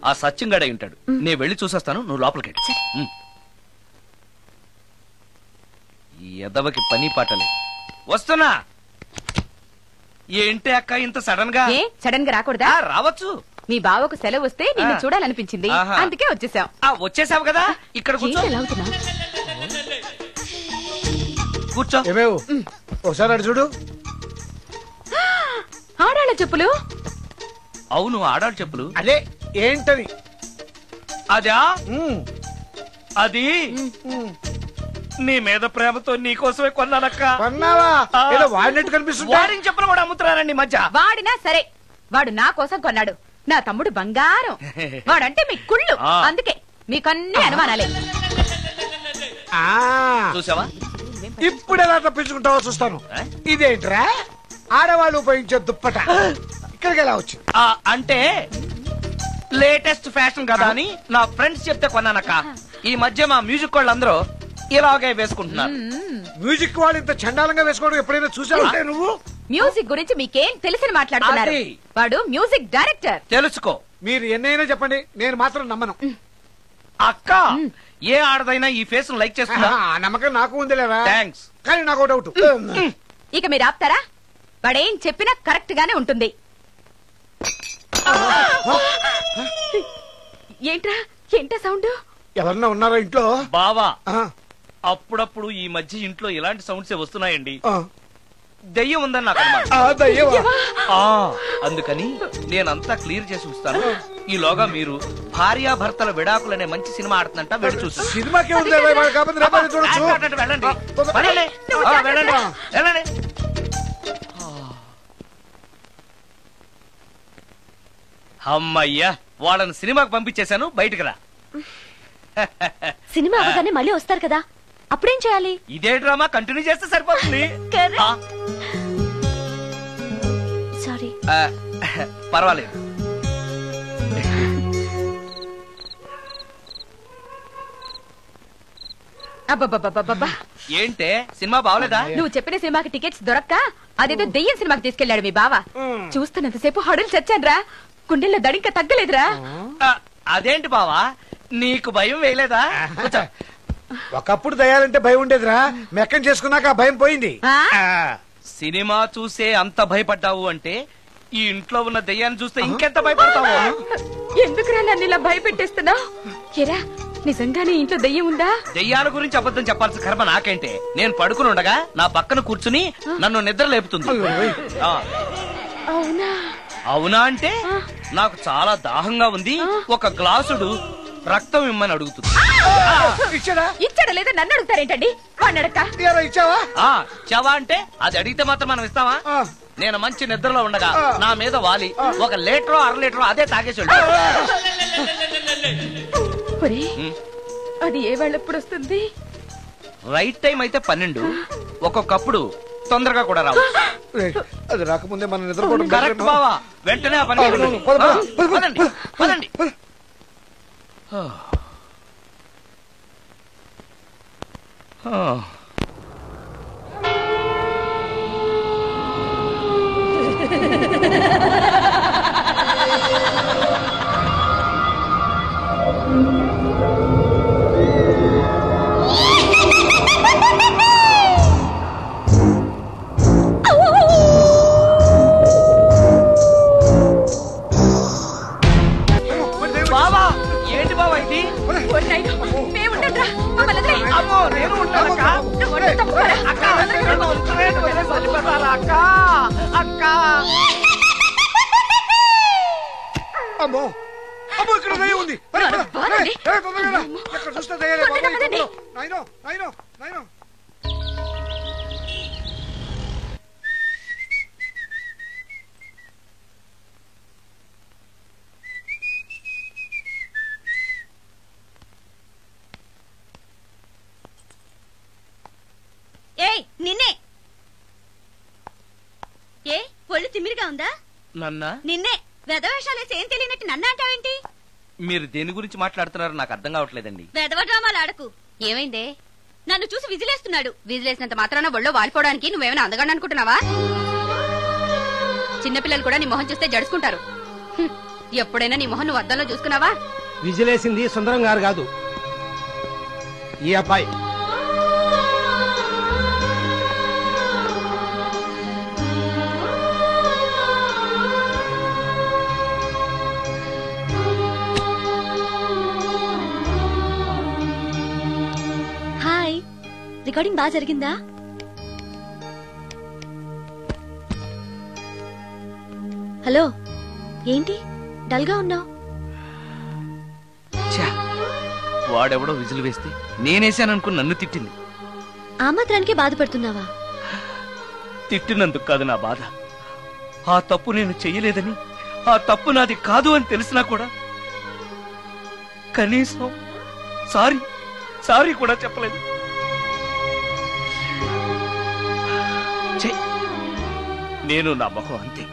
ఆ సత్యంగాడై ఉంటాడు. నేను వెళ్ళి చూసేస్తాను, నువ్వు లోపలికి. ఈ ఎదవకి పని పాటలే. వస్తున్నా. ఏంటి అక్క ఇంత సడన్ గా? సడన్ గా రాకూడదా? రావచ్చు. మీ బావకు సెలవు వస్తే నిన్ను చూడాలనిపించింది, అందుకే వచ్చేసాం. వచ్చేసావు కదా, ఇక్కడ కూర్చో. కూర్చో. ఒకసారి అటు చూడు. ఆడాళ్ళ చెప్పులు. అవును, ఆడాళ్ళ చెప్పులు. అదే ఏంటని? అదా, అది నీ మీద ప్రేమతో నీకోసమే కొన్నానక్క. కొన్నావా? ఏదో వాడినట్టు కనిపిస్తుంది. వాడిని చెప్పులు కూడా అమ్ముతున్నారండి మధ్య. వాడినా సరే, వాడు నా కోసం కొన్నాడు. నా తమ్ముడు బంగారం. వాడంటే మీ కుళ్ళు, అందుకే మీకన్నీ అనుమానాలే. చూసావా? ఇప్పుడు ఎలా తప్పించుకుంటావో చూస్తాను. ఇదేంట్రా, ఆడవాళ్ళు ఉపయోగించే దుప్పట ఇక్కడికి ఎలా వచ్చింది? అంటే లేటెస్ట్ ఫ్యాషన్ కదా అని నా ఫ్రెండ్స్ చెప్తే కొన్నానక్క. ఈ మధ్య మా మ్యూజిక్ వాళ్ళందరూ ఇలాగే వేసుకుంటున్నారు. మ్యూజిక్ వాళ్ళు ఇంత చండాలంగా వేసుకోవడం ఎప్పుడైనా చూసావా నువ్వు? మ్యూజిక్ గురించి మీకేం తెలిసిన మాట్లాడుతున్నారు? వాడు మ్యూజిక్ డైరెక్టర్. తెలుసుకో. మీరు ఎన్నైనా చెప్పండి, నేను మాత్రం నమ్మను. అక్క, ఏ ఆడదైనా ఈ ఫేస్ లైక్ చేస్తున్నా? నమ్మకం నాకు ఉంది లేదా? థాంక్స్. కానీ నాకు డౌట్. ఇక మీరు ఆపుతారా? వాడేం చెప్పినా కరెక్ట్ గానే ఉంటుంది. ఏంటా సౌండ్? ఎవరన్నా ఉన్నారా ఇంట్లో? బావా, అప్పుడప్పుడు ఈ మధ్య ఇంట్లో ఇలాంటి సౌండ్స్ వస్తున్నాయండి. దెయ్యం ఉందని నాకు అందుకని నేనంతా క్లియర్ చేసి ఉంచుతాను. ఈలోగా మీరు భార్యాభర్తల విడాకులనే మంచి సినిమా ఆడుతుందంట, వెళ్ళి చూసి. అమ్మయ్యా, వాళ్ళని సినిమాకి పంపించేశాను, బయటకు రా. సినిమా అవగానే మళ్ళీ వస్తారు కదా, అప్పుడేం చేయాలి? ఇదే డ్రామా కంటిన్యూ చేస్తే సరిపోతుంది. సారీ. పర్వాలేదు. అబ్బబ్బబ్బబ్బబ్బా, ఏంటే సినిమా బాగలేదా? నువ్వు చెప్పిన సినిమాకి టికెట్స్ దొరక్క అదేదో దెయ్యం సినిమాకి తీసుకెళ్లాడు మీ బావ. చూస్తున్నంతసేపు హడులు చచ్చాన్రా, గుండెల్లో దడింక తగ్గలేదురా. అదేంటి బావా, నీకు భయం వేయలేదా? ఒకప్పుడు దయాలంటే భయం ఉండేదిరా, మెక్కం చేసుకున్నాక ఆ భయం పోయింది. సినిమా చూసే అంత భయపడ్డావు అంటే ఈ ఇంట్లో ఉన్న దెయ్యాన్ని చూస్తే ఇంకెంత భయపడతావు? ఎందుకురా నన్ను ఇలా భయపెట్టేస్తున్నావు? ఎరా, నిజంగానే ఇంట్లో దెయ్యం ఉందా? దెయ్యాల గురించి అబద్ధం చెప్పాల్సిన కర్మ నాకేంటే? నేను పడుకుని ఉండగా నా పక్కన కూర్చుని నన్ను నిద్ర లేపుతుంది. అవునా? అవునా అంటే నాకు చాలా దాహంగా ఉంది, ఒక గ్లాసుడు రక్తం ఇమ్మని అడుగుతుంది. ఇచ్చాడా లేదా నన్ను అడుగుతారేంటండి? చవా అంటే అది అడిగితే మాత్రం మనం ఇస్తావా? నేను మంచి నిద్రలో ఉండగా నా మీద వాలి ఒక లీటరో 1/2 లీటరో అదే తాగేసి అది ఏ వాళ్ళెప్పుడు వస్తుంది? రైట్ టైం అయితే 12, ఒక్కొక్కప్పుడు తొందరగా కూడా రావు. అది రాకముందే మనం నిద్రపోవడం కరెక్ట్ బావా. వెంటనే ఆ పని పదండి. అమ్మో అమ్మో, ఇక్కడ దయ్యం ఉంది. ఎక్కడ చూస్తే దయ్యాలే బాబు. నాయనో నాయనో నాయనో. ఏయ్ నిన్నే. ఏ ఒళ్ళు తిమ్మిరిగా ఉందా? నన్నా? నిన్నే. వెధవేషాలేసి ఏం తెలియనట్టు నన్ను అంటావేంటి? మీరు దేని గురించి మాట్లాడుతున్నారో నాకు అర్థం కావట్లేదండి. వెధవ డ్రామాలు ఆడకు. ఏమైందే? నన్ను చూసి విజిలేస్తున్నాడు. విజిలేసినంత మాత్రాన ఒళ్ళో వాలిపోవడానికి నువ్వేమైనా అందగాడు అనుకుంటున్నావా? చిన్నపిల్లలు కూడా నీ మొహం చూస్తే జడుచుకుంటారు. ఎప్పుడైనా నీ మొహన్ నువ్వు అద్దంలో చూసుకున్నావా? విజిలేసింది సుందరం గారు కాదు, ఈ అబ్బాయి. హాయ్, రికార్డింగ్ బాగా జరిగిందా? హలో, ఏంటి డల్ గా ఉన్నావు? వాడెవడో విజిల్ వేస్తే నేనేసాననుకుని నన్ను తిట్టింది. ఆ మాత్రానికి బాధపడుతున్నావా? తిట్టినందుకు కాదు నా బాధ, ఆ తప్పు నేను చెయ్యలేదని, ఆ తప్పు నాది కాదు అని తెలిసినా కూడా కనీసం సారీ సారీ కూడా చెప్పలేదు. నేను నా మొహం అంతే,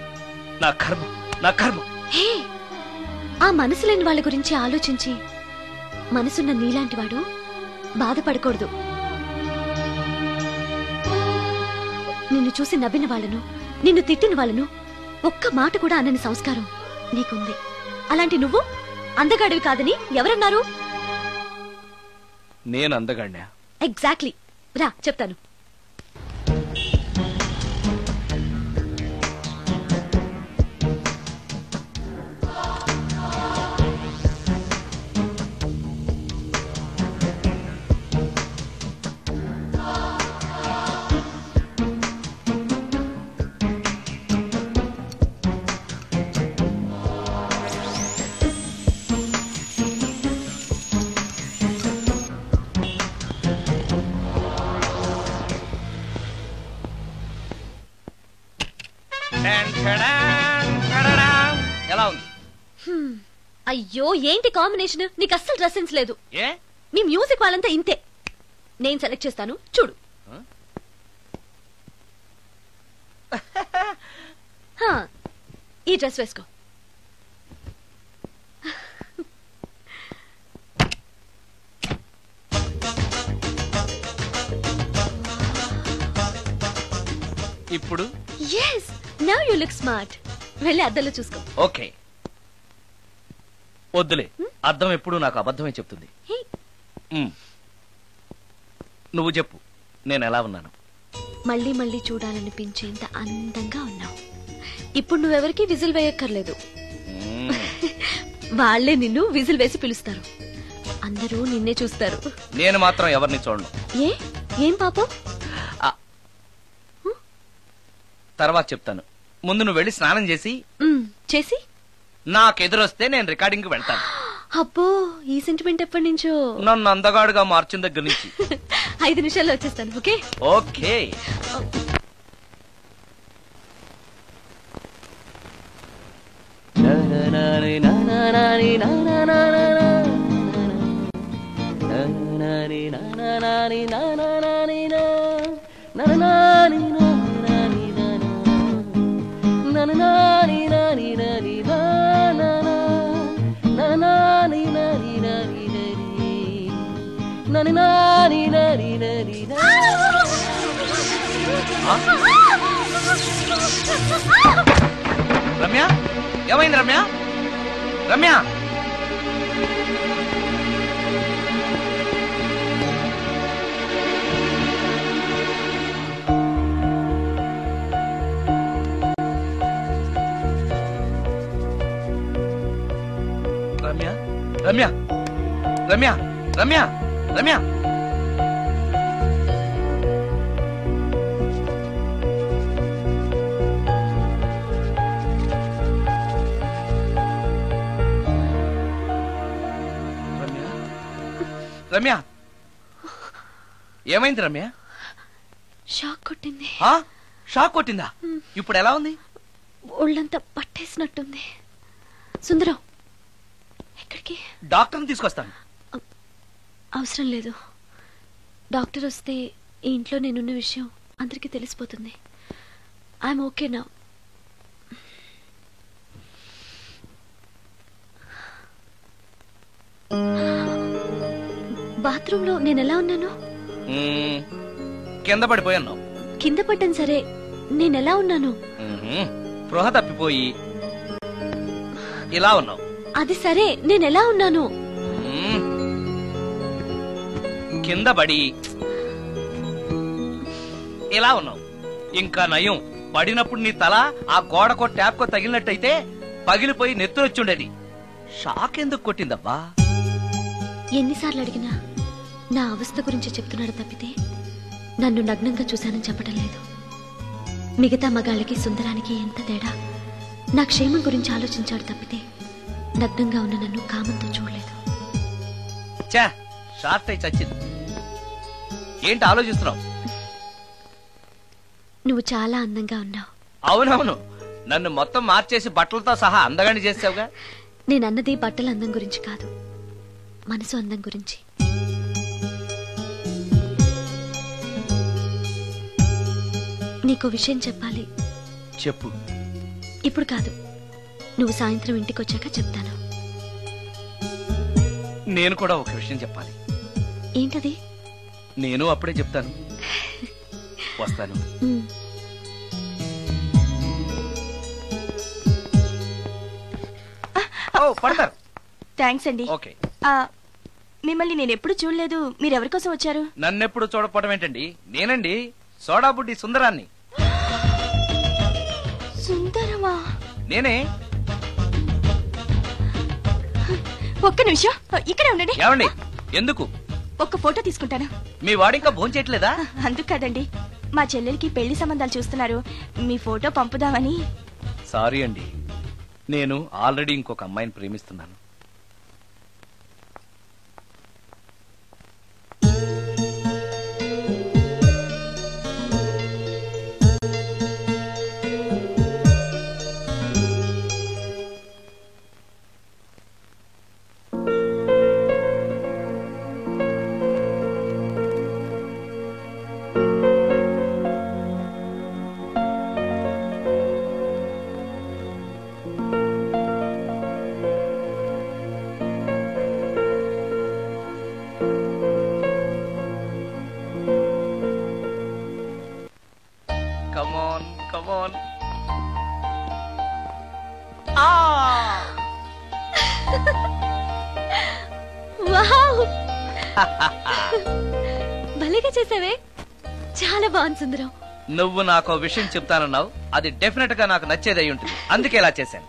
నా కర్మ నా కర్మ. హే, ఆ మనసు లేని వాళ్ళ గురించి ఆలోచించి మనసున్న నీలాంటి వాడు బాధపడకూడదు. నిన్ను చూసి నవ్విన వాళ్ళను, నిన్ను తిట్టిన వాళ్ళను ఒక్క మాట కూడా అనని సంస్కారం నీకుంది. అలాంటి నువ్వు అందగాడివి కాదని ఎవరన్నారు? నేను అందగాడినా? ఎగ్జాక్ట్లీ. రా చెప్తాను. ఎలా ఉంది? అయ్యో, ఏంటి కాంబినేషన్? నీకు అస్సలు డ్రెస్ సెన్స్ లేదు. ఏ, మీ మ్యూజిక్ వాళ్ళంతా ఇంతే. నేను సెలెక్ట్ చేస్తాను, చూడు. ఈ డ్రెస్ వేసుకో. ఇప్పుడు yes, now you look smart. వెళ్ళి అద్దంలో చూసుకో. ఓకే. వద్దులే, అర్థం ఎప్పుడు నాకు అబద్ధమే చెప్తుంది. నువ్వు చెప్పు, నేను ఎలా ఉన్నాను? మళ్ళీ మళ్ళీ చూడాలనిపించేంత అందంగా ఉన్నావు. ఇప్పుడు నువ్వెవరికి విజిల్ వేయక్కర్లేదు. వాళ్లే నిన్ను విజిల్ వేసి పిలుస్తారు. అందరూ నిన్నే చూస్తారు. నేను మాత్రం ఎవరిని చూడను. ఏం పాపం? తర్వాత చెప్తాను. ముందు నువ్వు వెళ్ళి స్నానం చేసి చేసి నాకెదురొస్తే నేను రికార్డింగ్ కి వెళ్తాను. అబ్బో, ఈ సెంటిమెంట్ ఎప్పటి నుంచో? నన్ను అందగాడుగా మార్చిన దగ్గర నుంచి. 5 నిమిషాల్లో వచ్చేస్తాను. Okay okay. రమ్య, ఏమైంది రమ్య? రమ్య, రమ్య, రమ్య, రమ్య, రమ్య, రమ్య. రమ్య, ఏమైంది రమ్య? షాక్ కొట్టింది. షాక్ కొట్టిందా? ఇప్పుడు ఎలా ఉంది? ఒళ్ళంతా పట్టేసినట్టుంది. సుందరం, ఎక్కడికి? డాక్టర్ని తీసుకొస్తాను. అవసరం లేదు. డాక్టర్ వస్తే ఈ ఇంట్లో నేనున్న విషయం అందరికీ తెలిసిపోతుంది. I'm okay now. బాత్రూమ్ లో నేను ఎలా ఉన్నాను? కింద పడిపోయాను. కింద పడ్డాను సరే, నేనెలా ఉన్నాను? స్పృహ తప్పిపోయి ఇలా ఉన్నావు. అది సరే, నేనెలా ఉన్నాను? కింద పడి ఇలా ఉన్నావు. ఇంకా నయం, పడినప్పుడు నీ తల ఆ గోడకో ట్యాప్కో తగిలినట్టయితే పగిలిపోయి నెత్తురొచ్చుండేది. షాక్ ఎందుకు కొట్టిందబ్బా? ఎన్నిసార్లు అడిగినా నా అవస్థ గురించి చెప్తున్నాడు తప్పితే నన్ను నగ్నంగా చూశానని చెప్పడం లేదు. మిగతా మగాళ్ళకి సుందరానికి ఎంత తేడా. నా క్షేమం గురించి ఆలోచించాడు తప్పితే నగ్నంగా ఉన్న నన్ను కామంతో చూడలేదు. చా, షార్ట్ అయి చచ్చింది. ఏంటి ఆలోచిస్తున్నావు? నువ్వు చాలా అందంగా ఉన్నావు. అవునవును, నన్ను మొత్తం మార్చేసి బట్టలతో సహా అందగాని చేసావుగా. నేనన్నది బట్టల అందం గురించి కాదు, మనసు అందం గురించి. నీకో విషయం చెప్పాలి. చెప్పు. ఇప్పుడు కాదు, నువ్వు సాయంత్రం ఇంటికొచ్చాక చెప్తాను. నేను కూడా ఒక విషయం చెప్పాలి. ఏంటది? నేను అప్పుడే చెప్తాను. వస్తాను. పడతారు. థ్యాంక్స్ అండి. ఓకే. మిమ్మల్ని నేను ఎప్పుడు చూడలేదు. మీరెవరి కోసం వచ్చారు? నన్నెప్పుడు చూడకపోవడం ఏంటండి? నేనండి, సోడా బుడ్డి సుందరాన్ని. సుందరమా? నేనే. ఒక్క నిమిషం ఇక్కడే ఉండండి. ఏమండి? ఎందుకు? ఒక్క ఫోటో తీసుకుంటాను. మీ వాడింకా భోంచేయట్లేదా? అందుకు కాదండి, మా చెల్లెలికి పెళ్లి సంబంధాలు చూస్తున్నారు. మీ ఫోటో పంపుదామని. సారీ అండి, నేను ఆల్రెడీ ఇంకొక అమ్మాయిని ప్రేమిస్తున్నాను. Come on, come on. Wow! భలేగా చేసావే. చాలా బాగుంది సుందరం. నువ్వు నాకు విషయం చెప్తానన్నావు, అది డెఫినెట్ గా నాకు నచ్చేది అయి ఉంటుంది. అందుకే ఇలా చేశాను.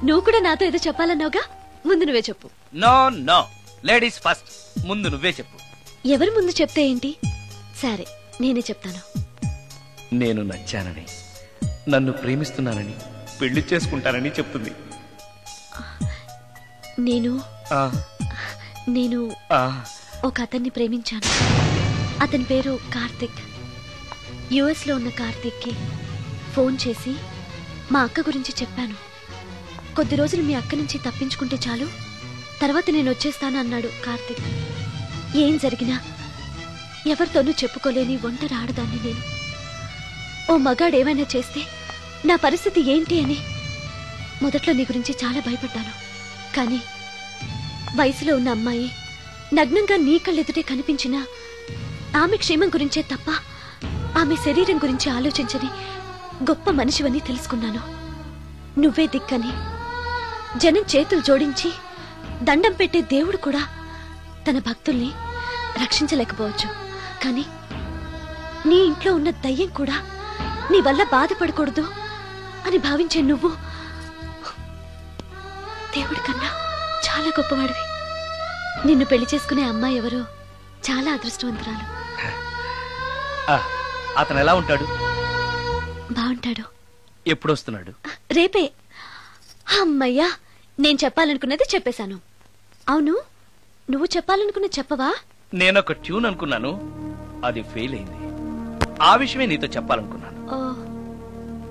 నువ్వు కూడా నాతో ఏదో చెప్పాలన్నావుగా, ముందు నువ్వే చెప్పు. No no, ladies first. ముందు నువ్వే చెప్పు. ఎవరి ముందు చెప్తే ఏంటి? సరే, నేనే చెప్తాను. నేను నచ్చానని, నన్ను ప్రేమిస్తున్నానని, పెళ్లి చేసుకుంటానని చెప్తుంది. నేను ఆ, నేను ఆ, ఒక అతన్ని ప్రేమించాను. అతని పేరు కార్తిక్. యుఎస్ లో ఉన్న కార్తిక్ కి ఫోన్ చేసి మా అక్క గురించి చెప్పాను. కొద్ది రోజులు మీ అక్క నుంచి తప్పించుకుంటే చాలు, తర్వాత నేను వచ్చేస్తాను అన్నాడు కార్తిక్. ఏం జరిగినా ఎవరితోనూ చెప్పుకోలేని ఒంటరి ఆడదాన్ని నేను. ఓ మగాడు ఏమైనా చేస్తే నా పరిస్థితి ఏంటి అని మొదట్లో నీ గురించి చాలా భయపడ్డాను. కానీ వయసులో ఉన్న అమ్మాయి నగ్నంగా నీ కళ్ళెదుటే కనిపించినా ఆమె క్షేమం గురించే తప్ప ఆమె శరీరం గురించి ఆలోచించని గొప్ప మనిషివని తెలుసుకున్నాను. నువ్వే దిక్కని, జనం చేతులు జోడించి దండం పెట్టే దేవుడు కూడా తన భక్తుల్ని రక్షించలేకపోవచ్చు. కానీ నీ ఇంట్లో ఉన్న దయ్యం కూడా నీ వల్ల బాధపడకూడదు అని భావించే నువ్వు దేవుడి కన్నా చాలా గొప్పవాడివి. నిన్ను పెళ్లి చేసుకునే అమ్మాయి ఎవరో చాలా అదృష్టవంతురాలు. అతను ఎలా ఉంటాడు? బాగుంటాడు. ఎప్పుడు వస్తున్నాడు? రేపే. అమ్మయ్యా, నేను చెప్పాలనుకున్నది చెప్పేశాను. అవును, నువ్వు చెప్పాలనుకున్నది చెప్పవా? నేనొక ట్యూన్ అనుకున్నాను, అది ఫెయిల్ అయింది. ఆ విషయమే నీతో చెప్పాలనుకున్నాను. ఓ,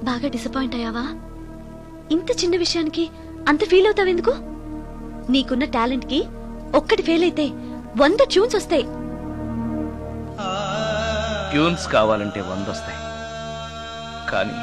బాగా డిసప్పాయింట్ అయ్యావా? ఇంత చిన్న విషయానికి అంత ఫీల్ అవుతావెందుకు? నీకున్న టాలెంట్ కి ఒక్కటి ఫెయిల్ అయితే 100 ట్యూన్స్ వస్తాయి. ట్యూన్స్ కావాలంటే 100 వస్తాయి, కానీ